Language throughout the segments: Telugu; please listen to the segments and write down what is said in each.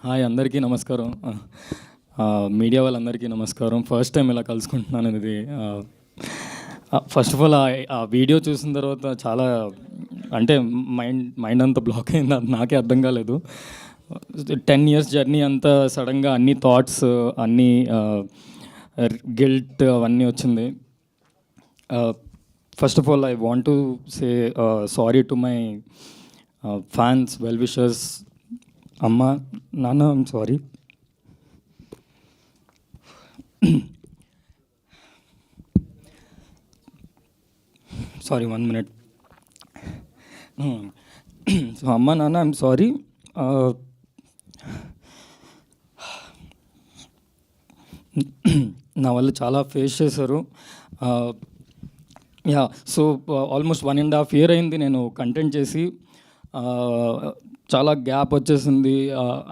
హాయ్, అందరికీ నమస్కారం. మీడియా వాళ్ళందరికీ నమస్కారం. ఫస్ట్ టైం ఇలా కలుసుకుంటున్నాను. ఇది ఫస్ట్ ఆఫ్ ఆల్ ఆ వీడియో చూసిన తర్వాత చాలా అంటే మైండ్ అంతా బ్లాక్ అయింది. అది నాకే అర్థం కాలేదు. 10 years జర్నీ అంతా సడన్గా అన్ని థాట్స్, అన్నీ గిల్ట్ అవన్నీ వచ్చింది. First of all I want to say sorry to my fans, well wishers. అమ్మ, నాన్న, I'm sorry. Sorry, 1 minute. So అమ్మ, నాన్న, ఐమ్ సారీ. నా వల్ల చాలా ఫేస్ చేశారు. యా, సో ఆల్మోస్ట్ 1.5 year అయింది నేను కంటెంట్ చేసి. చాలా గ్యాప్ వచ్చేసింది.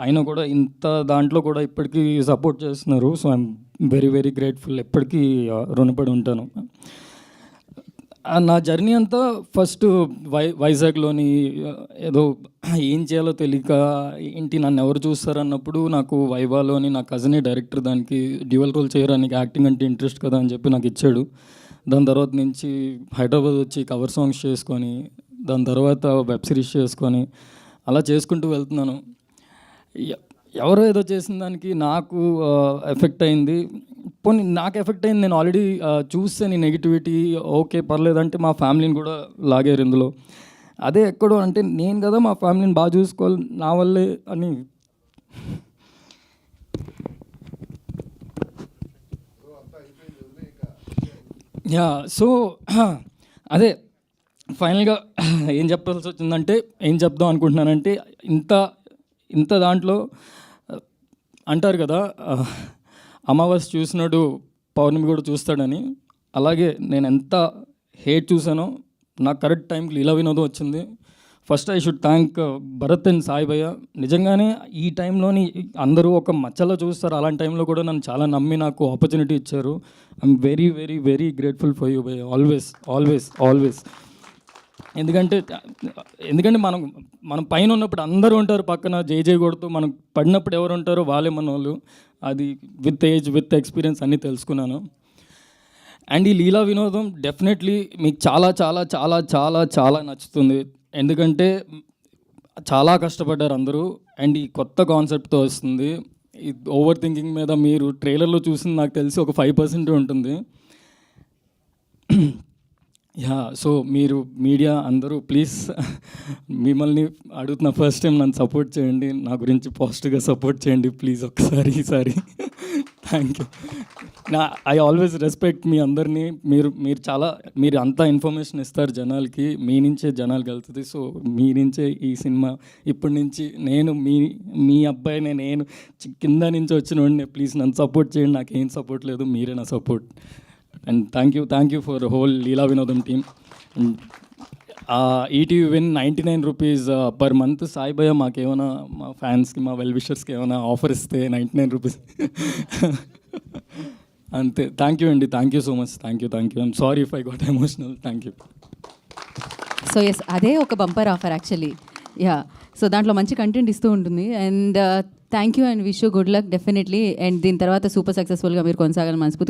అయినా కూడా ఇంత దాంట్లో కూడా ఇప్పటికీ సపోర్ట్ చేస్తున్నారు. So I'm very very grateful. ఎప్పటికీ రుణపడి ఉంటాను. నా జర్నీ అంతా ఫస్ట్ వైజాగ్లోని ఏదో ఏం చేయాలో తెలియక ఏంటి నన్ను ఎవరు చూస్తారన్నప్పుడు నాకు వైవాలోని నా కజినే డైరెక్టర్ దానికి డ్యూయల్ రోల్ చేయడానికి, యాక్టింగ్ అంటే ఇంట్రెస్ట్ కదా అని చెప్పి నాకు ఇచ్చాడు. దాని తర్వాత నుంచి హైదరాబాద్ వచ్చి కవర్ సాంగ్స్ చేసుకొని, దాని తర్వాత వెబ్ సిరీస్ చేసుకొని అలా చేసుకుంటూ వెళ్తున్నాను. ఎవరో ఏదో చేసిన దానికి నాకు ఎఫెక్ట్ అయింది. పోనీ నాకు ఎఫెక్ట్ అయింది, నేను ఆల్రెడీ చూస్తే నీ నెగిటివిటీ ఓకే పర్లేదంటే మా ఫ్యామిలీని కూడా లాగారు ఇందులో. అదే ఎక్కడో అంటే నేను కదా మా ఫ్యామిలీని బాగా చూసుకోవాలి నా వల్లే అని. యా, సో అదే ఫైనల్గా ఏం చెప్పాల్సి వచ్చిందంటే, ఏం చెప్దాం అనుకుంటున్నానంటే, ఇంత దాంట్లో అంటారు కదా అమావాస్య చూసినాడు పౌర్ణమి కూడా చూస్తాడని. అలాగే నేను ఎంత హేట్ చూసానో నాకు కరెక్ట్ టైంకి లీలా వినోదం వచ్చింది. First I should thank Bharat and Sai భయ్య. నిజంగానే ఈ టైంలోని అందరూ ఒక మచ్చలో చూస్తారు, అలాంటి టైంలో కూడా నన్ను చాలా నమ్మి నాకు ఆపర్చునిటీ ఇచ్చారు. I'm very very very grateful for you భయ్య, ఆల్వేస్ ఆల్వేస్ ఆల్వేస్. ఎందుకంటే మనం పైన ఉన్నప్పుడు అందరూ ఉంటారు పక్కన జై కొడుతూ, మనం పడినప్పుడు ఎవరు ఉంటారో వాళ్ళే మన వాళ్ళు. అది విత్ ఏజ్, విత్ ఎక్స్పీరియన్స్ అన్నీ తెలుసుకున్నాను. అండ్ ఈ లీలా వినోదం డెఫినెట్లీ మీకు చాలా చాలా చాలా చాలా చాలా నచ్చుతుంది. ఎందుకంటే చాలా కష్టపడ్డారు అందరూ. అండ్ ఈ కొత్త కాన్సెప్ట్తో వస్తుంది. ఈ ఓవర్ థింకింగ్ మీద మీరు ట్రైలర్లో చూసింది నాకు తెలిసి ఒక 5% ఉంటుంది. యా, సో మీరు మీడియా అందరూ ప్లీజ్ మిమ్మల్ని అడుగుతున్న ఫస్ట్ టైం నన్ను సపోర్ట్ చేయండి, నా గురించి పాజిటివ్గా సపోర్ట్ చేయండి ప్లీజ్ ఒకసారి. ఈసారి thank you. I always respect మీ అందరినీ. మీరు అంతా ఇన్ఫర్మేషన్ ఇస్తారు జనాలకి, మీ నుంచే జనాలకి వెళ్తుంది. సో మీ నుంచే ఈ సినిమా ఇప్పటి నుంచి నేను మీ అబ్బాయిని, నేను కింద నుంచి వచ్చిన వాడిని. ప్లీజ్ నన్ను సపోర్ట్ చేయండి. నాకేం సపోర్ట్ లేదు, మీరే నా support. And thank you for whole Leela Vinodam team. ETV Win 99 rupees per month. Sai భయ్య మాకేమైనా, మా ఫ్యాన్స్కి, మా వెల్ విషర్స్కి ఏమైనా ఆఫర్ ఇస్తే 99 rupees అంతే. థ్యాంక్ యూ అండి, thank you so much. Thank you. I'm sorry if I got emotional. Thank you. So yes, అదే ఒక bumper offer actually. Yeah, so దాంట్లో మంచి కంటెంట్ ఇస్తూ ఉంటుంది. And thank you and wish you good luck definitely. And దీని తర్వాత సూపర్ సక్సెస్ఫుల్గా మీరు కొనసాగాలని మనస్ఫూర్తిగా